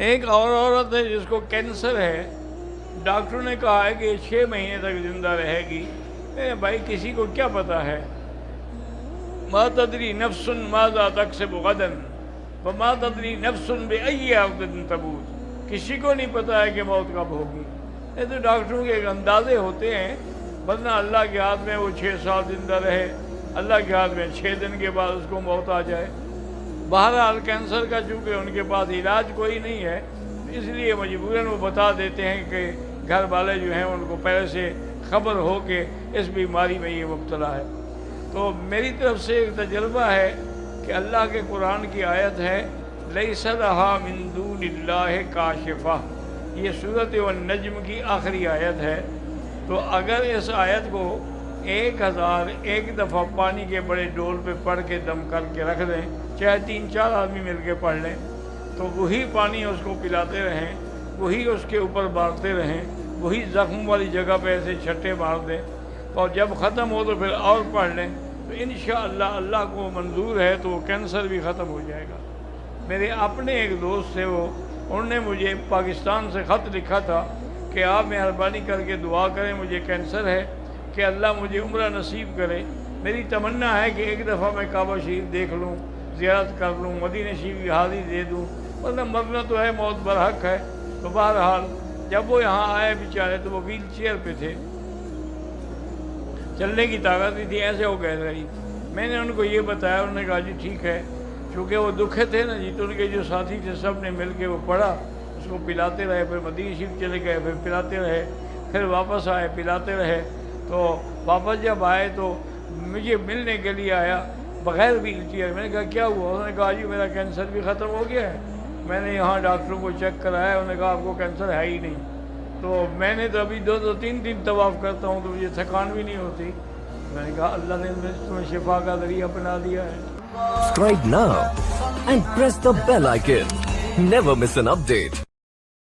ایک اور عورت ہے جس کو کینسر ہے، ڈاکٹروں نے کہا ہے کہ 6 مہینے تک زندہ رہے گی۔ بھائی کسی کو کیا پتا ہے؟ ما تدری نفس ماذا تکسب غدا وما تدری نفس بأی ارض تموت۔ کسی کو نہیں پتا ہے کہ موت کب ہوگی۔ یہ تو ڈاکٹروں کے ایک اندازے ہوتے ہیں، ورنہ اللہ کے ہاتھ میں وہ 6 سال زندہ رہے، اللہ کے ہاتھ میں 6 دن کے بعد اس کو موت آ جائے۔ بہرحال کینسر کا چونکہ ان کے پاس علاج کوئی نہیں ہے، اس لیے مجبوراً وہ بتا دیتے ہیں کہ گھر والے جو ہیں ان کو پہلے سے خبر ہو کہ اس بیماری میں یہ مبتلا ہے۔ تو میری طرف سے ایک تجربہ ہے کہ اللہ کے قرآن کی آیت ہے لیس لہا من دون اللہ کاشفہ، یہ سورۃ النجم کی آخری آیت ہے۔ تو اگر اس آیت کو 1001 دفعہ پانی کے بڑے ڈول پہ پڑھ کے دم کر کے رکھ دیں، چاہے 3-4 آدمی مل کے پڑھ لیں، تو وہی پانی اس کو پلاتے رہیں، وہی اس کے اوپر مارتے رہیں، وہی زخم والی جگہ پہ ایسے چھٹے مار دیں، اور جب ختم ہو تو پھر اور پڑھ لیں، تو انشاءاللہ اللہ کو منظور ہے تو وہ کینسر بھی ختم ہو جائے گا۔ میرے اپنے ایک دوست تھے، انہوں نے مجھے پاکستان سے خط لکھا تھا کہ آپ مہربانی کر کے دعا کریں، مجھے کینسر ہے، کہ اللہ مجھے عمرہ نصیب کرے۔ میری تمنا ہے کہ ایک دفعہ میں کعبہ شریف دیکھ لوں، زیارت کر لوں، مدینہ شریف کی حاضری دے دوں، ورنہ مرنا تو ہے، موت برحق ہے۔ تو بہرحال جب وہ یہاں آئے بیچارے تو وہ ویل چیئر پہ تھے، چلنے کی طاقت نہیں تھی، ایسے ہو گئے غریب۔ میں نے ان کو یہ بتایا، انہوں نے کہا جی ٹھیک ہے، چونکہ وہ دکھے تھے نا جی، تو ان کے جو ساتھی تھے سب نے مل کے وہ پڑھا، اس کو پلاتے رہے، پھر مدینہ شریف چلے گئے، پھر پلاتے رہے، پھر واپس آئے، پلاتے رہے۔ تو واپس جب آئے تو مجھے ملنے کے لیے آیا بغیر ویل چیئر۔ میں نے کہا کیا ہوا؟ انہوں نے کہا جی میرا کینسر بھی ختم ہو گیا ہے، میں نے یہاں ڈاکٹروں کو چیک کرایا، انہوں نے کہا آپ کو کینسر ہے ہی نہیں۔ تو میں نے تو ابھی 2-3 دن طواف کرتا ہوں تو مجھے تھکان بھی نہیں ہوتی۔ میں نے کہا اللہ نے تمہیں شفا کا ذریعہ بنا دیا ہے۔ Subscribe now and press the bell icon. Never miss an update.